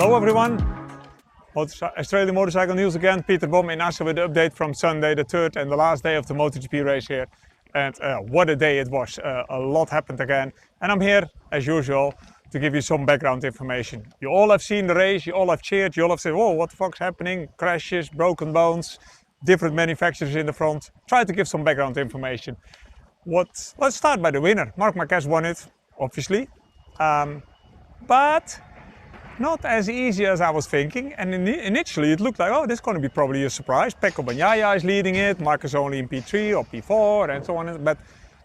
Hello everyone, Australian Motorcycle News again, Peter Bom in Assen with the update from Sunday, the third and the last day of the MotoGP race here. And what a day it was, a lot happened again. And I'm here, as usual, to give you some background information. You all have seen the race, you all have cheered, you all have said, oh, what the fuck's happening? Crashes, broken bones, different manufacturers in the front. Try to give some background information. Let's start by the winner. Marc Marquez won it, obviously. But not as easy as I was thinking, and initially it looked like, oh, this is going to be probably a surprise. Pecco Bagnaia is leading it, Marc is only in P3 or P4 and so on, but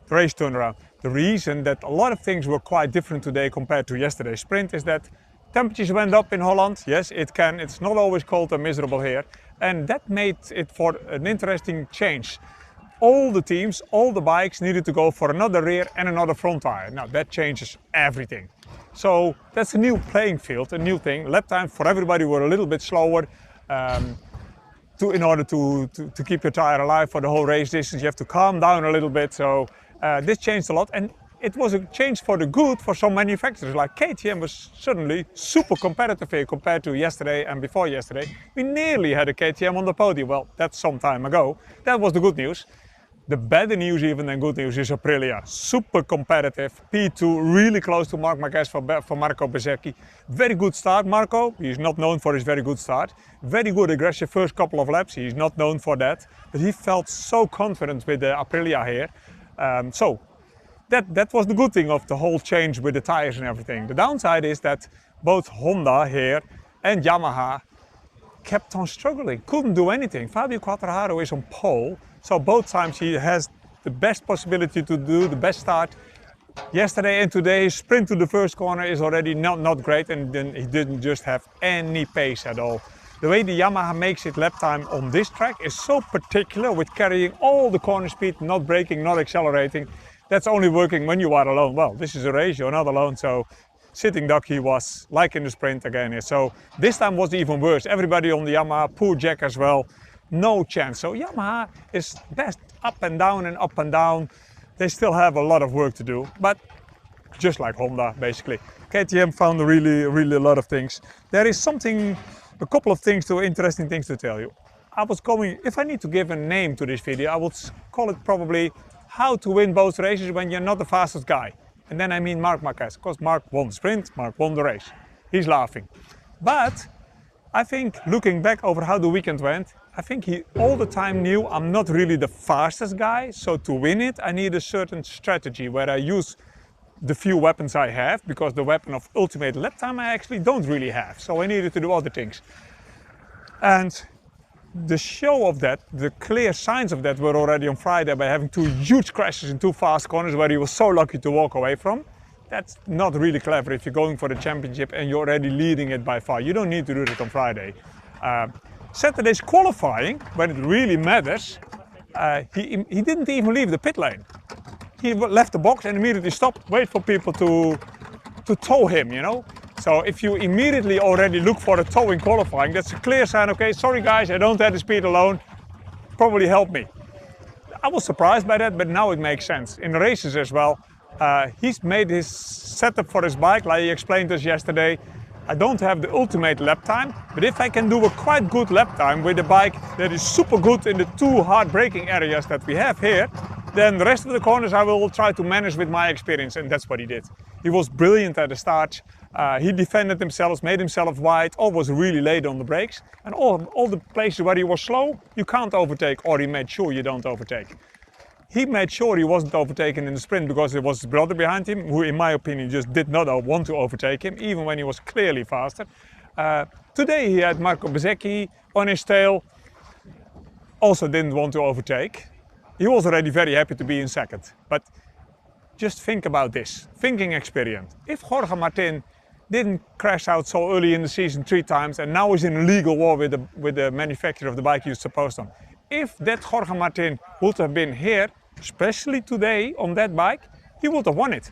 the race turned around. The reason that a lot of things were quite different today compared to yesterday's sprint is that temperatures went up in Holland. Yes, it can, it's not always cold and miserable here, and that made it for an interesting change. All the teams, all the bikes needed to go for another rear and another front tire. Now that changes everything. So that's a new playing field, a new thing. Lap times for everybody were a little bit slower in order to keep your tire alive for the whole race distance. You have to calm down a little bit. So this changed a lot, and it was a change for the good for some manufacturers. Like KTM was suddenly super competitive here compared to yesterday and before yesterday. We nearly had a KTM on the podium. Well, that's some time ago. That was the good news. The better news even than good news is Aprilia. Super competitive, P2, really close to Marc Marquez for Marco Bezzecchi. Very good start, Marco. He's not known for his very good start. Very good aggressive first couple of laps. He's not known for that. But he felt so confident with the Aprilia here. So that was the good thing of the whole change with the tires and everything. The downside is that both Honda here and Yamaha kept on struggling, couldn't do anything. Fabio Quartararo is on pole, so both times he has the best possibility to do the best start. Yesterday and today, his sprint to the first corner is already not great, and then he didn't just have any pace at all. The way the Yamaha makes its lap time on this track is so particular, with carrying all the corner speed, not braking, not accelerating. That's only working when you are alone. Well, this is a race, you're not alone, so sitting duck he was, like in the sprint again. So this time was even worse. Everybody on the Yamaha, poor Jack as well, no chance. So Yamaha is best up and down and up and down. They still have a lot of work to do, but just like Honda basically. KTM found really a lot of things. There is a couple of interesting things to tell you. If I need to give a name to this video, I would call it probably how to win both races when you're not the fastest guy. And then I mean Marc Marquez, because Marc won the sprint, Marc won the race. He's laughing. But I think looking back over how the weekend went, I think he all the time knew I'm not really the fastest guy. So to win it, I need a certain strategy where I use the few weapons I have, because the weapon of ultimate lap time I actually don't really have. So I needed to do other things. And the show of that, the clear signs of that were already on Friday by having two huge crashes in two fast corners where he was so lucky to walk away from. That's not really clever if you're going for the championship and you're already leading it by far. You don't need to do that on Friday. Saturday's qualifying, when it really matters, he didn't even leave the pit lane. He left the box and immediately stopped, wait for people to tow him, you know. So if you immediately already look for a tow in qualifying, that's a clear sign, okay, sorry guys, I don't have the speed alone, probably help me. I was surprised by that, but now it makes sense. In the races as well, he's made his setup for his bike, like he explained to us yesterday. I don't have the ultimate lap time, but if I can do a quite good lap time with a bike that is super good in the two hard braking areas that we have here, then the rest of the corners I will try to manage with my experience, and that's what he did. He was brilliant at the start. He defended himself, made himself wide, or was really late on the brakes. And all the places where he was slow, you can't overtake, or he made sure you don't overtake. He made sure he wasn't overtaken in the sprint because there was his brother behind him, who in my opinion just did not want to overtake him, even when he was clearly faster. Today he had Marco Bezzecchi on his tail, also didn't want to overtake. He was already very happy to be in second. But just think about this, thinking experience. If Jorge Martin didn't crash out so early in the season 3 times and now is in a legal war with the manufacturer of the bike he's supposed on. If that Jorge Martin would have been here, especially today on that bike, he would have won it.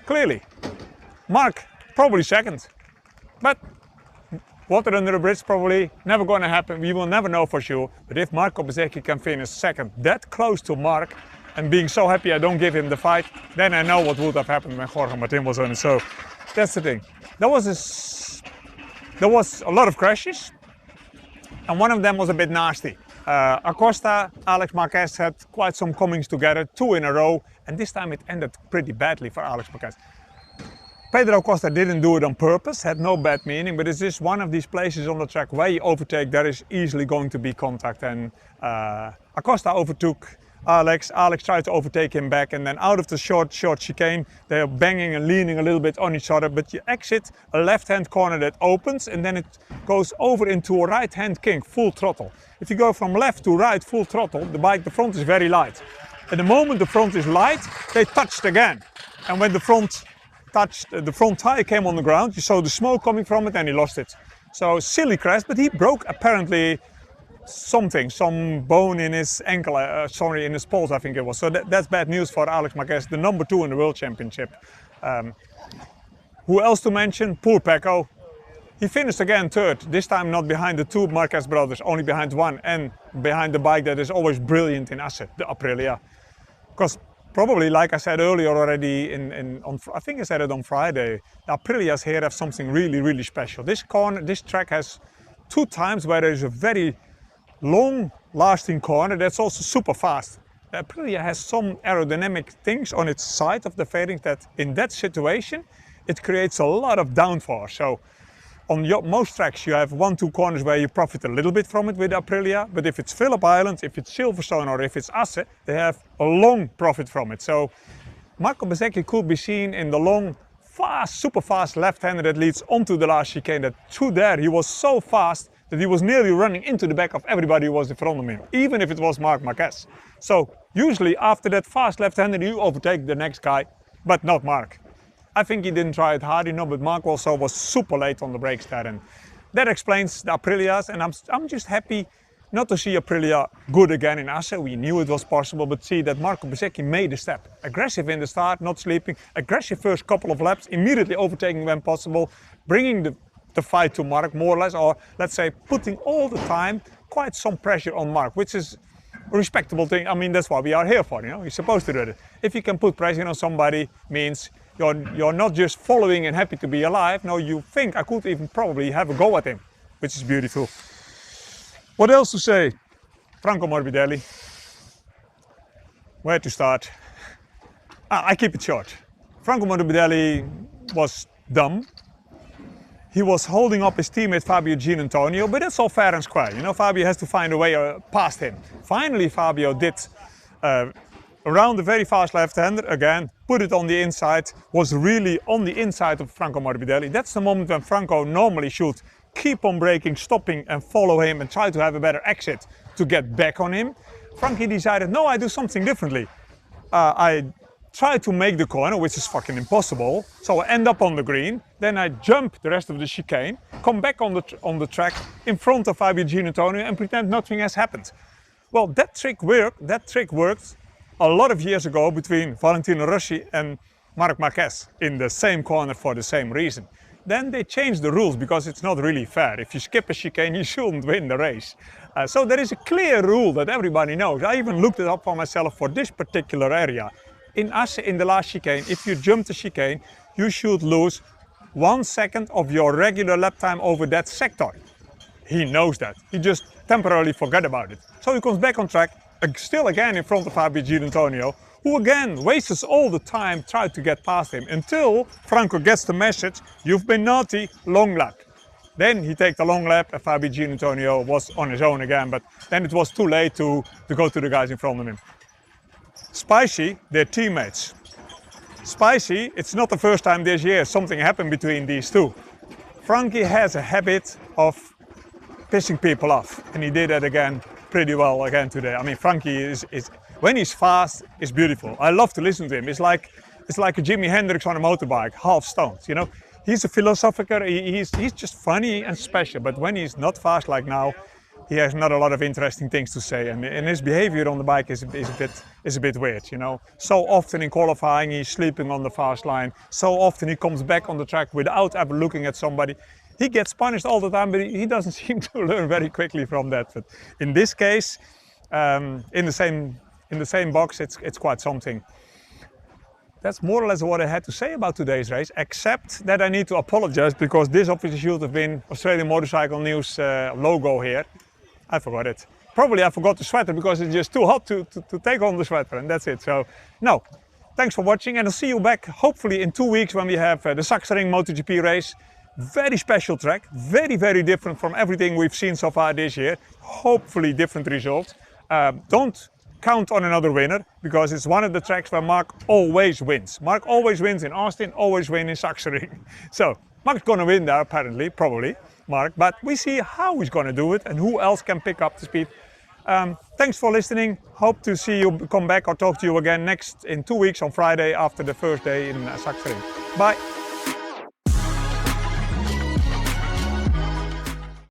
Clearly. Marc, probably second. But water under the bridge probably never going to happen. We will never know for sure. But if Marco Bezzecchi can finish second that close to Marc, and being so happy I don't give him the fight, then I know what would have happened when Jorge Martin was on it. So that's the thing. That was there was a lot of crashes, and one of them was a bit nasty. Acosta, Alex Marquez had quite some comings together, 2 in a row, and this time it ended pretty badly for Alex Marquez. Pedro Acosta didn't do it on purpose, had no bad meaning, but it's just one of these places on the track where you overtake, there is easily going to be contact, and Acosta overtook Alex tried to overtake him back, and then out of the short chicane, they are banging and leaning a little bit on each other, but you exit a left-hand corner that opens, and then it goes over into a right-hand kink, full throttle. If you go from left to right, full throttle, the front is very light. At the moment the front is light, they touched again. And when the front touched, the front tire came on the ground, you saw the smoke coming from it, and he lost it. So silly crash, but he broke apparently some bone in his ankle, in his pulse, I think it was. So that's bad news for Alex Marquez, the number 2 in the World Championship. Who else to mention? Poor Pecco. He finished again 3rd, this time not behind the 2 Marquez brothers, only behind one, and behind the bike that is always brilliant in Assen, the Aprilia. Because probably, like I said earlier already, I think I said it on Friday, the Aprilias here have something really, really special. This track has 2 times where there is a very long lasting corner that's also super fast. The Aprilia has some aerodynamic things on its side of the fairings that in that situation it creates a lot of downforce. So on most tracks you have 1-2 corners where you profit a little bit from it with Aprilia, but if it's Phillip Island, if it's Silverstone or if it's Assen, they have a long profit from it. So Marco Bezzecchi could be seen in the long, fast, super fast left-hander that leads onto the last chicane. That through there he was so fast that he was nearly running into the back of everybody who was in front of him, even if it was Marc Marquez. So usually after that fast left-hander you overtake the next guy, but not Marc. I think he didn't try it hard enough, but Marc also was super late on the brakes there, and that explains the Aprilias. And I'm just happy not to see Aprilia good again in Assen. We knew it was possible, but see that Marco Bezzecchi made a step. Aggressive in the start, not sleeping, aggressive first couple of laps, immediately overtaking when possible, bringing the fight to Marc more or less, or let's say putting all the time quite some pressure on Marc, which is a respectable thing. I mean, that's what we are here for, you know, you're supposed to do it. If you can put pressure on somebody, means you're not just following and happy to be alive. No, you think I could even probably have a go at him, which is beautiful. What else to say? Franco Morbidelli. Where to start? I keep it short. Franco Morbidelli was dumb. He was holding up his teammate Fabio Gianantonio, but that's all fair and square. You know, Fabio has to find a way past him. Finally, Fabio did around the very fast left-hander, again, put it on the inside, was really on the inside of Franco Morbidelli. That's the moment when Franco normally should keep on braking, stopping and follow him and try to have a better exit to get back on him. Frankie decided, no, I do something differently. I try to make the corner, which is fucking impossible, so I end up on the green, then I jump the rest of the chicane, come back on the track in front of Fabio Gianantonio and pretend nothing has happened. Well, that trick worked a lot of years ago between Valentino Rossi and Marc Marquez in the same corner for the same reason. Then they changed the rules because it's not really fair. If you skip a chicane, you shouldn't win the race. So there is a clear rule that everybody knows. I even looked it up for myself for this particular area. In Assen, in the last chicane, if you jump the chicane, you should lose 1 second of your regular lap time over that sector. He knows that. He just temporarily forgot about it. So he comes back on track, still again in front of Fabio Gianantonio, who again wastes all the time trying to get past him until Franco gets the message, you've been naughty, long lap. Then he takes the long lap and Fabio Gianantonio was on his own again, but then it was too late to go to the guys in front of him. Spicy, they're teammates. Spicy, it's not the first time this year something happened between these two. Frankie has a habit of pissing people off, and he did that again pretty well again today. I mean, Frankie is when he's fast, it's beautiful. I love to listen to him. It's like a Jimi Hendrix on a motorbike, half stoned, you know. He's a philosopher, he's just funny and special, but when he's not fast like now, he has not a lot of interesting things to say, and his behavior on the bike is a bit weird, you know. So often in qualifying he's sleeping on the fast line, so often he comes back on the track without ever looking at somebody. He gets punished all the time, but he doesn't seem to learn very quickly from that. But in this case, in the same box, it's quite something. that's more or less what I had to say about today's race, except that I need to apologize because this obviously should have been Australian Motorcycle News logo here. I forgot it. Probably I forgot the sweater because it's just too hot to take on the sweater, and that's it. So, no, thanks for watching, and I'll see you back hopefully in 2 weeks when we have the Sachsenring MotoGP race. Very special track, very, very different from everything we've seen so far this year. Hopefully different results. Don't count on another winner because it's one of the tracks where Marc always wins. Marc always wins in Austin, always wins in Sachsenring. So Marc's gonna win there apparently, probably, Marc, but we see how he's gonna do it and who else can pick up the speed. Thanks for listening. Hope to see you come back or talk to you again in 2 weeks on Friday after the first day in Sachsenring. Bye.